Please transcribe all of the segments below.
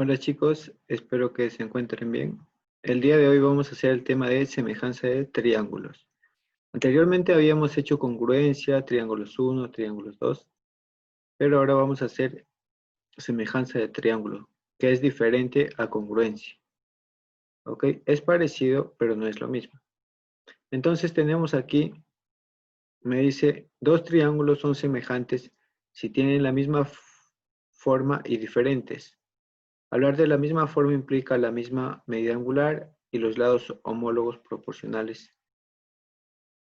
Hola chicos, espero que se encuentren bien. El día de hoy vamos a hacer el tema de semejanza de triángulos. Anteriormente habíamos hecho congruencia, triángulos 1, triángulos 2, pero ahora vamos a hacer semejanza de triángulo, que es diferente a congruencia. ¿Ok? Es parecido, pero no es lo mismo. Entonces tenemos aquí, me dice, dos triángulos son semejantes si tienen la misma forma y diferentes. Hablar de la misma forma implica la misma medida angular y los lados homólogos proporcionales.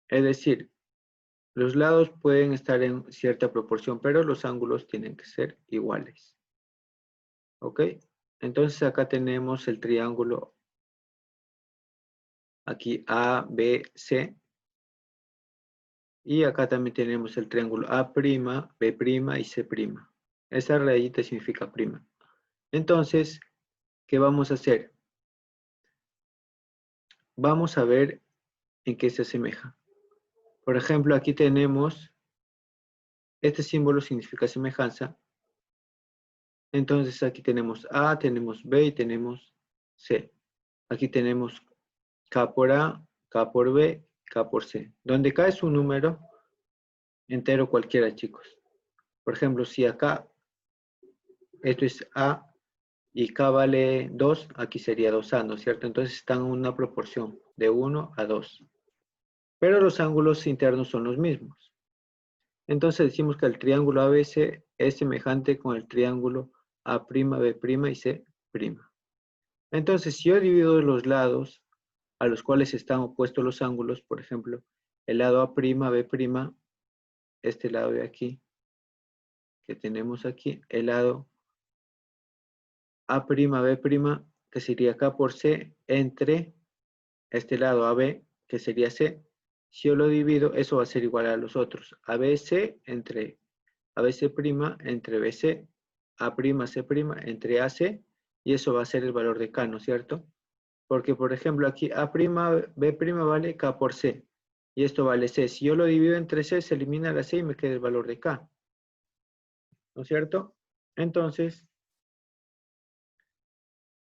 Es decir, los lados pueden estar en cierta proporción, pero los ángulos tienen que ser iguales. ¿Ok? Entonces acá tenemos el triángulo, aquí A, B, C. Y acá también tenemos el triángulo A', B' y C'. Esa rayita significa prima. Entonces, ¿qué vamos a hacer? Vamos a ver en qué se asemeja. Por ejemplo, aquí tenemos, este símbolo significa semejanza. Entonces aquí tenemos A, tenemos B y tenemos C. Aquí tenemos K por A, K por B, K por C. Donde K es un número entero cualquiera, chicos. Por ejemplo, si acá esto es A y K vale 2, aquí sería 2A, ¿no es cierto? Entonces están en una proporción de 1 a 2. Pero los ángulos internos son los mismos. Entonces decimos que el triángulo ABC es semejante con el triángulo A', B' y C'. Entonces, si yo divido los lados a los cuales están opuestos los ángulos, por ejemplo, el lado A', B', este lado de aquí, que tenemos aquí, el lado A', B', que sería K por C, entre este lado AB, que sería C. Si yo lo divido, eso va a ser igual a los otros. ABC entre ABC' entre BC, A'C' entre AC, y eso va a ser el valor de K, ¿no es cierto? Porque, por ejemplo, aquí A', B' vale K por C, y esto vale C. Si yo lo divido entre C, se elimina la C y me queda el valor de K, ¿no es cierto? Entonces,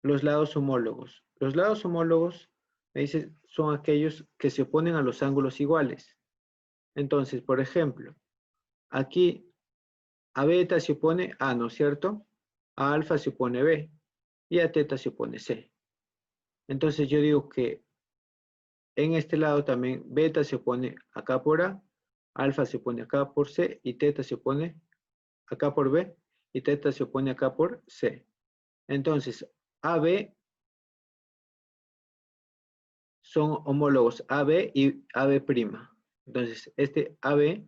los lados homólogos. Los lados homólogos, me dice, son aquellos que se oponen a los ángulos iguales. Entonces, por ejemplo, aquí a beta se opone A, ¿no es cierto? A alfa se opone B y a teta se opone C. Entonces yo digo que en este lado también beta se opone acá por A, alfa se opone acá por C y teta se opone acá por B y teta se opone acá por C. Entonces AB son homólogos AB y AB'. Entonces este AB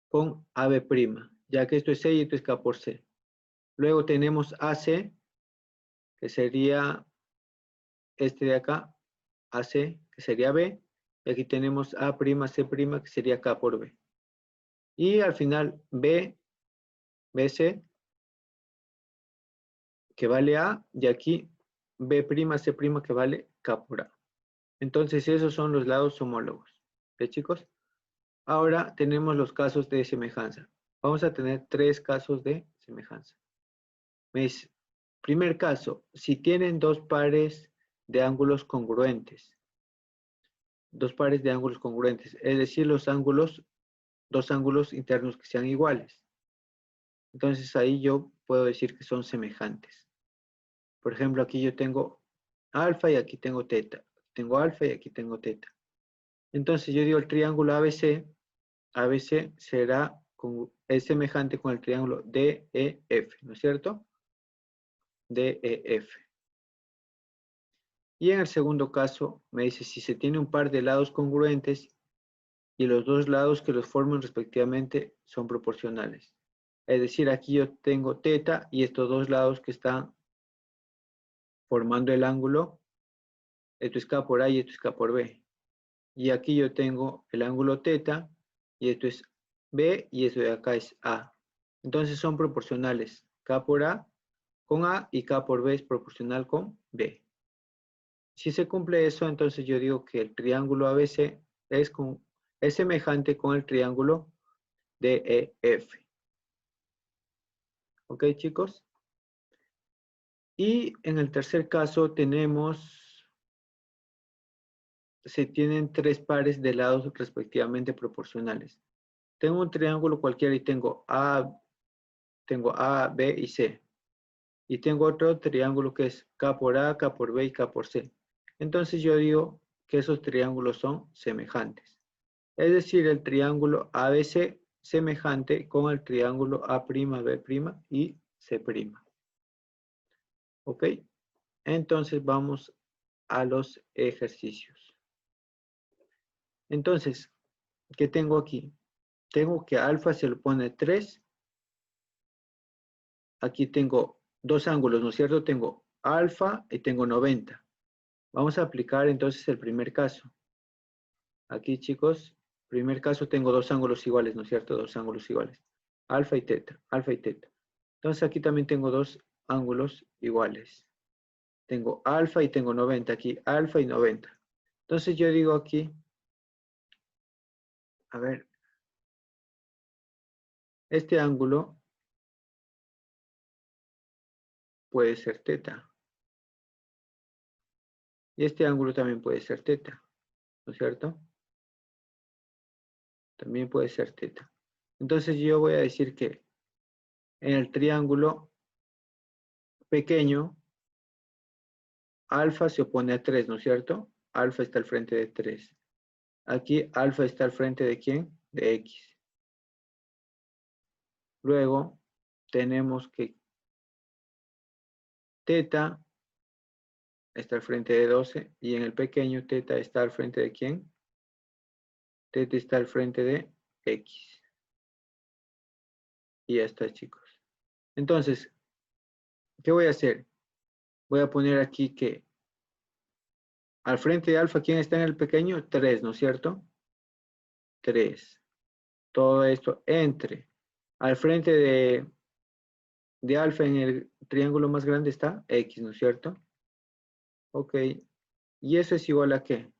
con AB', ya que esto es C y esto es K por C. Luego tenemos AC, que sería este de acá, AC, que sería B, y aquí tenemos A', C', que sería K por B. Y al final B, BC, que vale A, y aquí B', C', que vale K por A. Entonces esos son los lados homólogos. ¿Ve, chicos? Ahora tenemos los casos de semejanza. Vamos a tener tres casos de semejanza. ¿Ves? Primer caso, si tienen dos pares de ángulos congruentes. Dos pares de ángulos congruentes, es decir, los ángulos, dos ángulos internos que sean iguales. Entonces ahí yo puedo decir que son semejantes. Por ejemplo, aquí yo tengo alfa y aquí tengo teta. Tengo alfa y aquí tengo teta. Entonces yo digo el triángulo ABC es semejante con el triángulo DEF, ¿no es cierto? DEF. Y en el segundo caso me dice si se tiene un par de lados congruentes y los dos lados que los forman respectivamente son proporcionales. Es decir, aquí yo tengo teta y estos dos lados que están formando el ángulo, esto es K por A y esto es K por B. Y aquí yo tengo el ángulo teta y esto es B y esto de acá es A. Entonces son proporcionales. K por A con A y K por B es proporcional con B. Si se cumple eso, entonces yo digo que el triángulo ABC es semejante con el triángulo DEF. ¿Ok, chicos? Y en el tercer caso se tienen tres pares de lados respectivamente proporcionales. Tengo un triángulo cualquiera y tengo A, B y C. Y tengo otro triángulo que es K por A, K por B y K por C. Entonces yo digo que esos triángulos son semejantes. Es decir, el triángulo ABC semejante con el triángulo A', B' y C'. ¿Ok? Entonces vamos a los ejercicios. Entonces, ¿qué tengo aquí? Tengo que alfa se le pone 3. Aquí tengo dos ángulos, ¿no es cierto? Tengo alfa y tengo 90. Vamos a aplicar entonces el primer caso. Aquí, chicos, primer caso tengo dos ángulos iguales, ¿no es cierto? Dos ángulos iguales. Alfa y teta, alfa y teta. Entonces aquí también tengo dos ángulos iguales. Tengo alfa y tengo 90. Aquí alfa y 90. Entonces yo digo aquí, a ver, este ángulo puede ser teta. Y este ángulo también puede ser teta, ¿no es cierto? También puede ser teta. Entonces yo voy a decir que en el triángulo pequeño, alfa se opone a 3, ¿no es cierto? Alfa está al frente de 3. Aquí alfa está al frente de ¿quién? De X. Luego tenemos que teta está al frente de 12 y en el pequeño teta está al frente de ¿quién? Teta está al frente de X. Y ya está, chicos. Entonces, ¿qué voy a hacer? Voy a poner aquí que al frente de alfa, ¿quién está en el pequeño? 3, ¿no es cierto? 3. Todo esto entre. Al frente de alfa en el triángulo más grande está X, ¿no es cierto? Ok. ¿Y eso es igual a qué?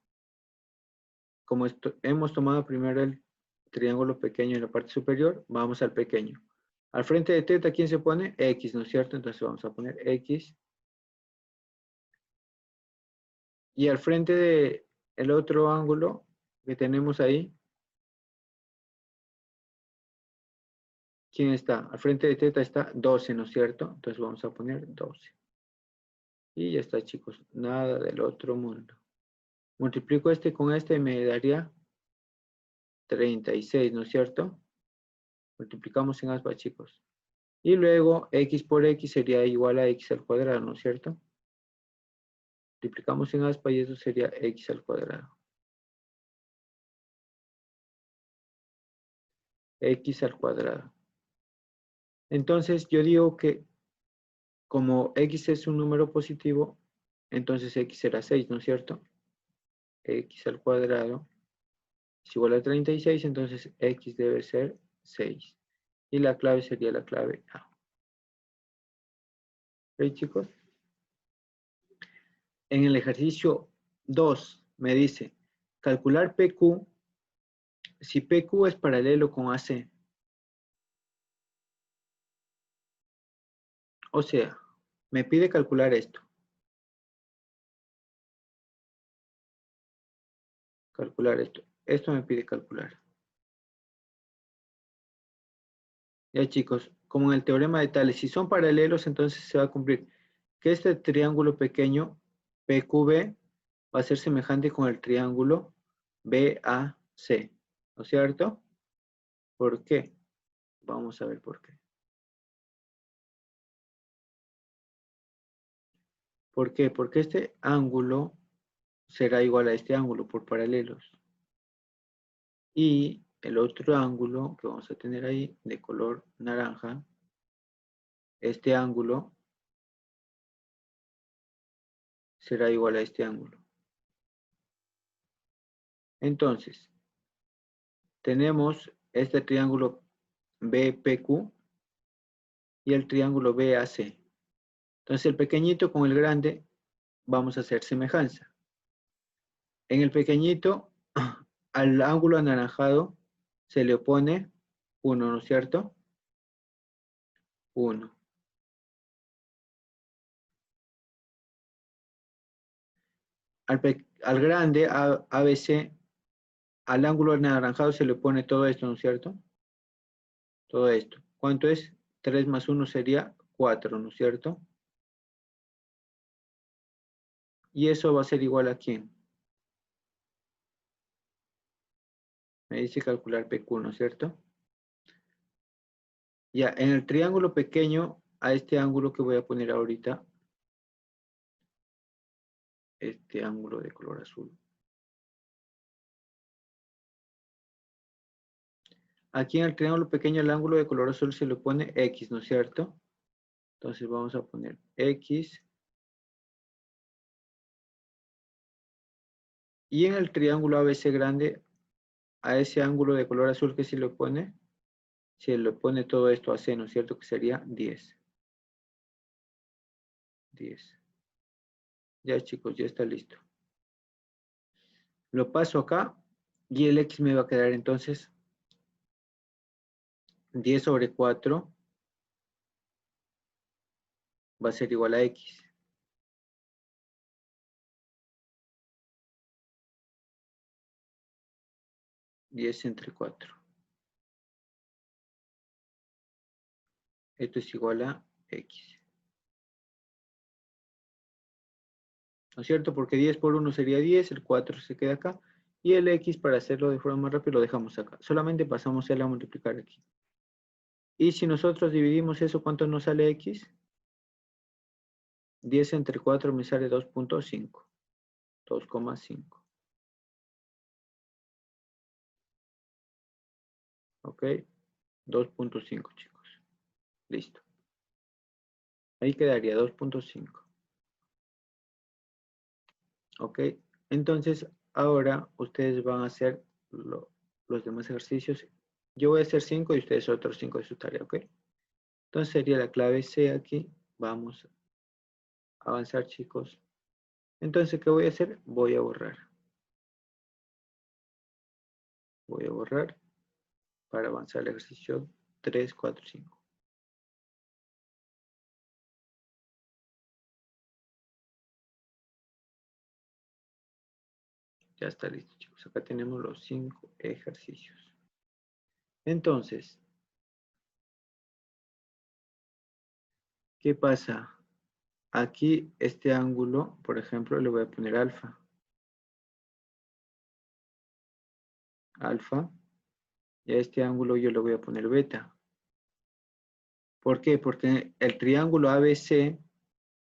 Como hemos tomado primero el triángulo pequeño en la parte superior, vamos al pequeño. Al frente de teta, ¿quién se pone? X, ¿no es cierto? Entonces vamos a poner X. Y al frente de el otro ángulo que tenemos ahí, ¿quién está? Al frente de teta está 12, ¿no es cierto? Entonces vamos a poner 12. Y ya está, chicos. Nada del otro mundo. Multiplico este con este y me daría 36, ¿no es cierto? Multiplicamos en aspa, chicos. Y luego x por x sería igual a x al cuadrado, ¿no es cierto? Multiplicamos en aspa y eso sería x al cuadrado. X al cuadrado. Entonces yo digo que como x es un número positivo, entonces x será 6, ¿no es cierto? X al cuadrado es igual a 36, entonces x debe ser 6. Y la clave sería la clave A. ¿Ok, chicos? En el ejercicio 2 me dice, calcular PQ si PQ es paralelo con AC. O sea, me pide calcular esto. Calcular esto. Esto me pide calcular. Ya, chicos, como en el teorema de Tales, si son paralelos, entonces se va a cumplir que este triángulo pequeño, PQB, va a ser semejante con el triángulo BAC. ¿No es cierto? ¿Por qué? Vamos a ver por qué. ¿Por qué? Porque este ángulo será igual a este ángulo por paralelos. Y el otro ángulo que vamos a tener ahí de color naranja, este ángulo será igual a este ángulo. Entonces, tenemos este triángulo BPQ y el triángulo BAC. Entonces, el pequeñito con el grande vamos a hacer semejanza. En el pequeñito, al ángulo anaranjado se le opone 1, ¿no es cierto? 1. al grande, ABC, al ángulo anaranjado se le pone todo esto, ¿no es cierto? Todo esto. ¿Cuánto es? 3 más 1 sería 4, ¿no es cierto? Y eso va a ser igual a ¿quién? Me dice calcular PQ, ¿no es cierto? Ya, en el triángulo pequeño, a este ángulo que voy a poner ahorita, este ángulo de color azul. Aquí en el triángulo pequeño, el ángulo de color azul se le pone X, ¿no es cierto? Entonces vamos a poner X. Y en el triángulo ABC grande, a ese ángulo de color azul que se le pone todo esto a C, ¿no es cierto? Que sería 10. 10. Ya chicos, ya está listo. Lo paso acá y el X me va a quedar entonces 10 sobre 4 va a ser igual a X. 10 entre 4. Esto es igual a X. ¿No es cierto? Porque 10 por 1 sería 10, el 4 se queda acá. Y el X, para hacerlo de forma más rápida, lo dejamos acá. Solamente pasamos el a multiplicar aquí. Y si nosotros dividimos eso, ¿cuánto nos sale X? 10 entre 4 me sale 2.5. 2,5. ¿Ok? 2.5, chicos. Listo. Ahí quedaría 2.5. ¿Ok? Entonces, ahora ustedes van a hacer los demás ejercicios. Yo voy a hacer 5 y ustedes otros 5 de su tarea, ¿ok? Entonces sería la clave C aquí. Vamos a avanzar, chicos. Entonces, ¿qué voy a hacer? Voy a borrar. Voy a borrar para avanzar el ejercicio 3, 4, 5. Ya está listo, chicos. Acá tenemos los 5 ejercicios. Entonces, ¿qué pasa? Aquí este ángulo, por ejemplo, le voy a poner alfa. Alfa. Y a este ángulo yo le voy a poner beta. ¿Por qué? Porque el triángulo ABC,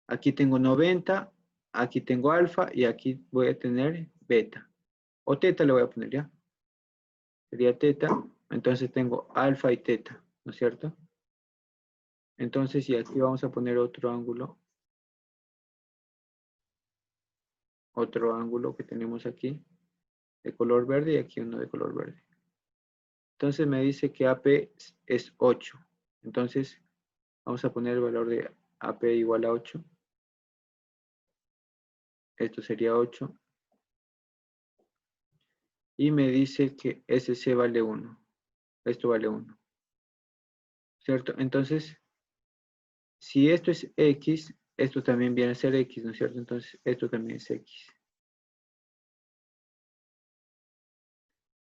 aquí tengo 90, aquí tengo alfa y aquí voy a tener beta. O teta le voy a poner ya. Sería teta. Entonces tengo alfa y teta, ¿no es cierto? Entonces, y aquí vamos a poner otro ángulo que tenemos aquí de color verde y aquí uno de color verde. Entonces me dice que AP es 8. Entonces vamos a poner el valor de AP igual a 8. Esto sería 8. Y me dice que SC vale 1. Esto vale 1. ¿Cierto? Entonces, si esto es X, esto también viene a ser X, ¿no es cierto? Entonces, esto también es X.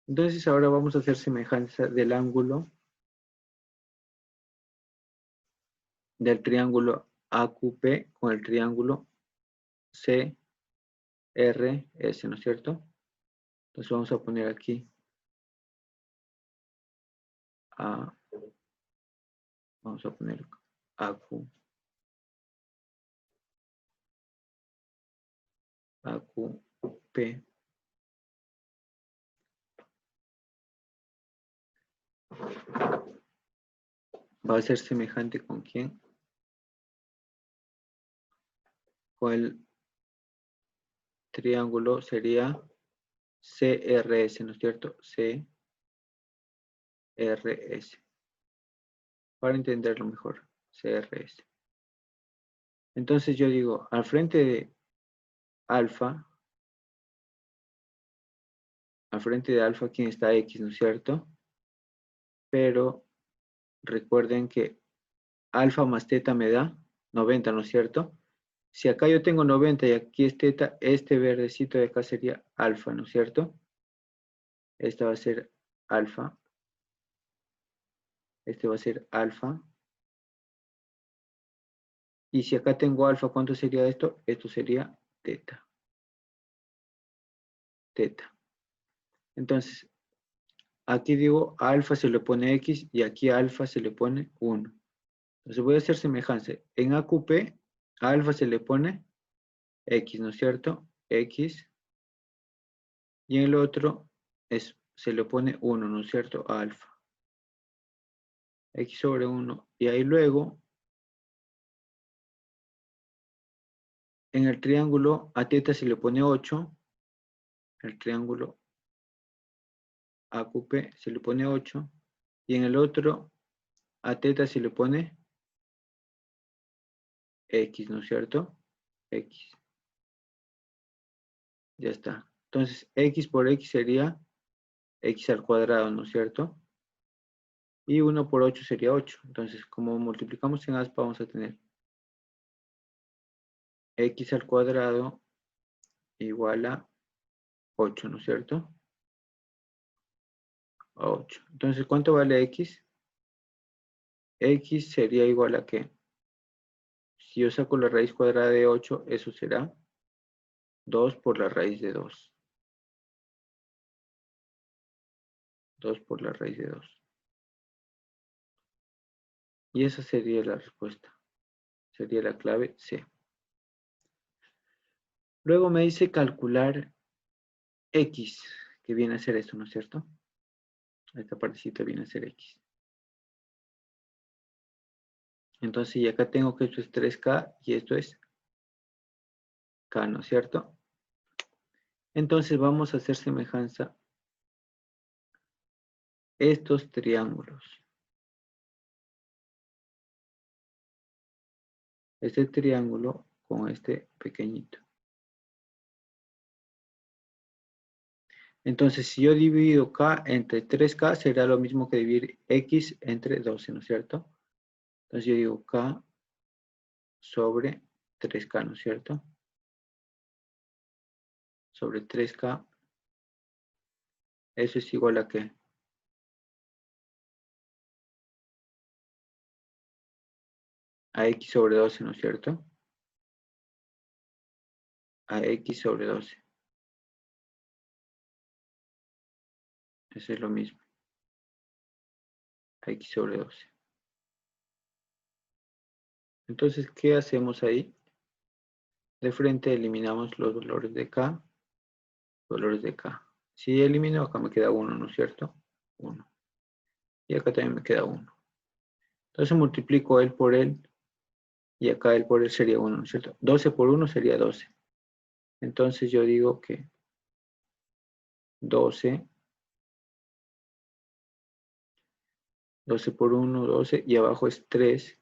Entonces, ahora vamos a hacer semejanza del ángulo del triángulo AQP con el triángulo CRS, ¿no es cierto? Entonces, vamos a poner aquí vamos a poner AQP. Va a ser semejante con quién? Con el triángulo sería CRS, ¿no es cierto? CRS. Para entenderlo mejor, CRS. Entonces yo digo, al frente de alfa, ¿quién está X, no es cierto? Pero recuerden que alfa más teta me da 90, ¿no es cierto? Si acá yo tengo 90 y aquí es teta, este verdecito de acá sería alfa, ¿no es cierto? Esta va a ser alfa. Este va a ser alfa. Y si acá tengo alfa, ¿cuánto sería esto? Esto sería teta. Teta. Entonces, aquí digo a alfa se le pone x y aquí a alfa se le pone 1. Entonces voy a hacer semejanza. En AQP, a alfa se le pone x, ¿no es cierto? X. Y en el otro se le pone 1, ¿no es cierto? A alfa. X sobre 1. Y ahí luego, en el triángulo a teta se le pone 8. El triángulo AQP se le pone 8. Y en el otro a teta se le pone x, ¿no es cierto? X. Ya está. Entonces, x por x sería x al cuadrado, ¿no es cierto? Y 1 por 8 sería 8. Entonces, como multiplicamos en aspa, vamos a tener x al cuadrado igual a 8, ¿no es cierto? A 8. Entonces, ¿cuánto vale x? X sería igual a ¿qué? Si yo saco la raíz cuadrada de 8, eso será 2 por la raíz de 2. 2 por la raíz de 2. Y esa sería la respuesta. Sería la clave C. Luego me dice calcular x, que viene a ser esto, ¿no es cierto? Esta partecita viene a ser x. Entonces, y acá tengo que esto es 3K y esto es K, ¿no es cierto? Entonces vamos a hacer semejanza estos triángulos. Este triángulo con este pequeñito. Entonces, si yo divido K entre 3K, será lo mismo que dividir X entre 12, ¿no es cierto? Entonces yo digo K sobre 3K, ¿no es cierto? Sobre 3K. Eso es igual a ¿qué? A X sobre 12, ¿no es cierto? A X sobre 12. Eso es lo mismo. A X sobre 12. Entonces, ¿qué hacemos ahí? De frente eliminamos los valores de K, valores de K. Si elimino, acá me queda 1, ¿no es cierto? 1. Y acá también me queda 1. Entonces multiplico él por él, y acá él por él sería 1, ¿no es cierto? 12 por 1 sería 12. Entonces yo digo que 12 por 1, 12, y abajo es 3.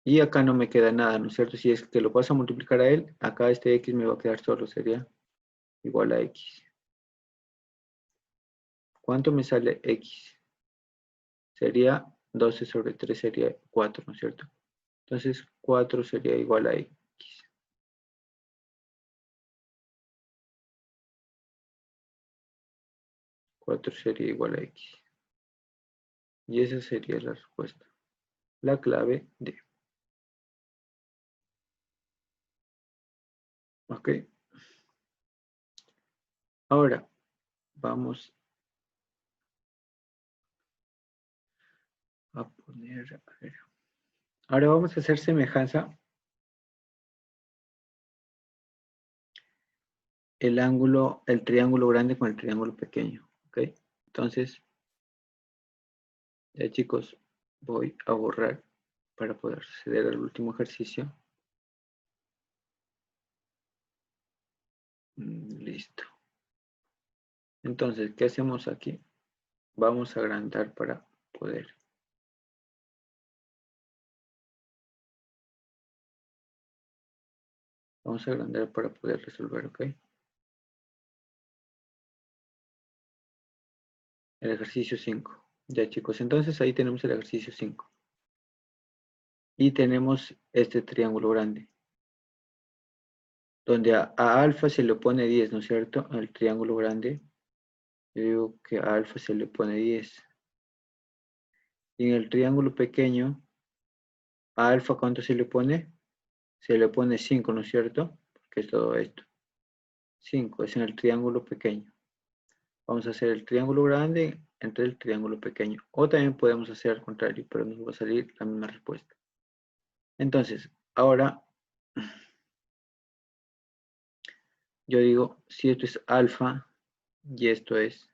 Y acá no me queda nada, ¿no es cierto? Si es que lo paso a multiplicar a él, acá este X me va a quedar solo, sería igual a X. ¿Cuánto me sale X? Sería 12 sobre 3 sería 4, ¿no es cierto? Entonces 4 sería igual a X. 4 sería igual a X. Y esa sería la respuesta. La clave D. ¿Ok? Ahora vamos a poner, a ver. Ahora vamos a hacer semejanza el ángulo, el triángulo grande con el triángulo pequeño. ¿Ok? Entonces, ya chicos, voy a borrar para poder acceder al último ejercicio. Listo. Entonces, ¿qué hacemos aquí? Vamos a agrandar para poder. Vamos a agrandar para poder resolver, ¿ok? El ejercicio 5. Ya chicos, entonces ahí tenemos el ejercicio 5. Y tenemos este triángulo grande. Donde a alfa se le pone 10, ¿no es cierto? Al triángulo grande. Yo digo que a alfa se le pone 10. Y en el triángulo pequeño, a alfa, ¿cuánto se le pone? Se le pone 5, ¿no es cierto? Porque es todo esto. 5 es en el triángulo pequeño. Vamos a hacer el triángulo grande entre el triángulo pequeño. O también podemos hacer al contrario, pero nos va a salir la misma respuesta. Entonces, ahora yo digo, si esto es alfa y esto es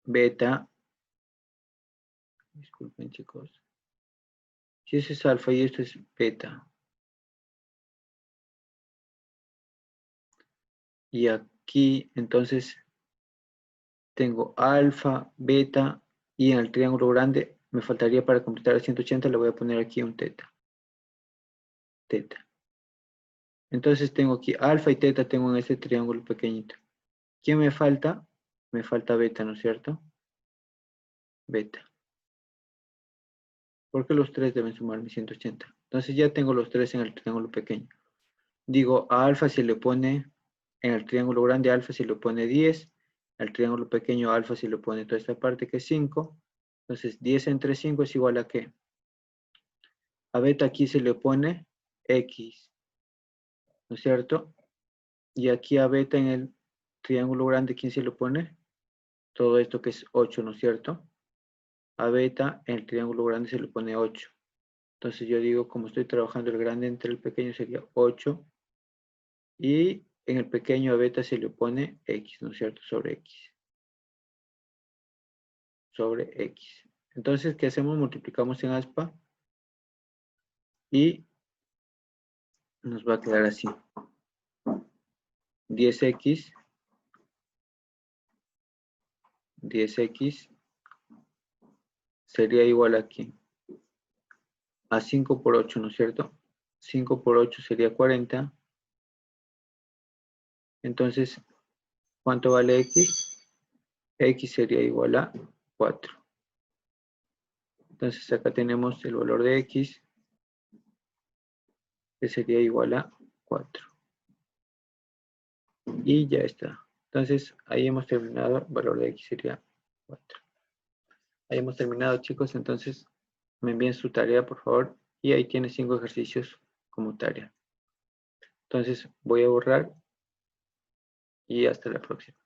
beta, disculpen chicos, si eso es alfa y esto es beta, y aquí entonces tengo alfa, beta, y en el triángulo grande me faltaría para completar el 180, le voy a poner aquí un teta. Teta. Entonces tengo aquí alfa y teta, tengo en este triángulo pequeñito. ¿Qué me falta? Me falta beta, ¿no es cierto? Beta. Porque los tres deben sumar mi 180. Entonces ya tengo los tres en el triángulo pequeño. Digo, a alfa se le pone, en el triángulo grande alfa se le pone 10, al triángulo pequeño alfa se le pone toda esta parte que es 5. Entonces 10 entre 5 es igual a ¿qué? A beta aquí se le pone x, ¿no es cierto? Y aquí a beta en el triángulo grande, ¿quién se le pone? Todo esto que es 8, ¿no es cierto? A beta en el triángulo grande se le pone 8. Entonces yo digo, como estoy trabajando el grande entre el pequeño sería 8. Y en el pequeño a beta se le pone x, ¿no es cierto? Sobre x. Sobre x. Entonces, ¿qué hacemos? Multiplicamos en aspa y nos va a quedar así. 10x sería igual aquí a 5 por 8, ¿no es cierto? 5 por 8 sería 40. Entonces, ¿cuánto vale x? X sería igual a 4. Entonces, acá tenemos el valor de x, que sería igual a 4. Y ya está. Entonces, ahí hemos terminado. El valor de x sería 4. Ahí hemos terminado, chicos. Entonces, me envíen su tarea, por favor. Y ahí tiene 5 ejercicios como tarea. Entonces, voy a borrar y hasta la próxima.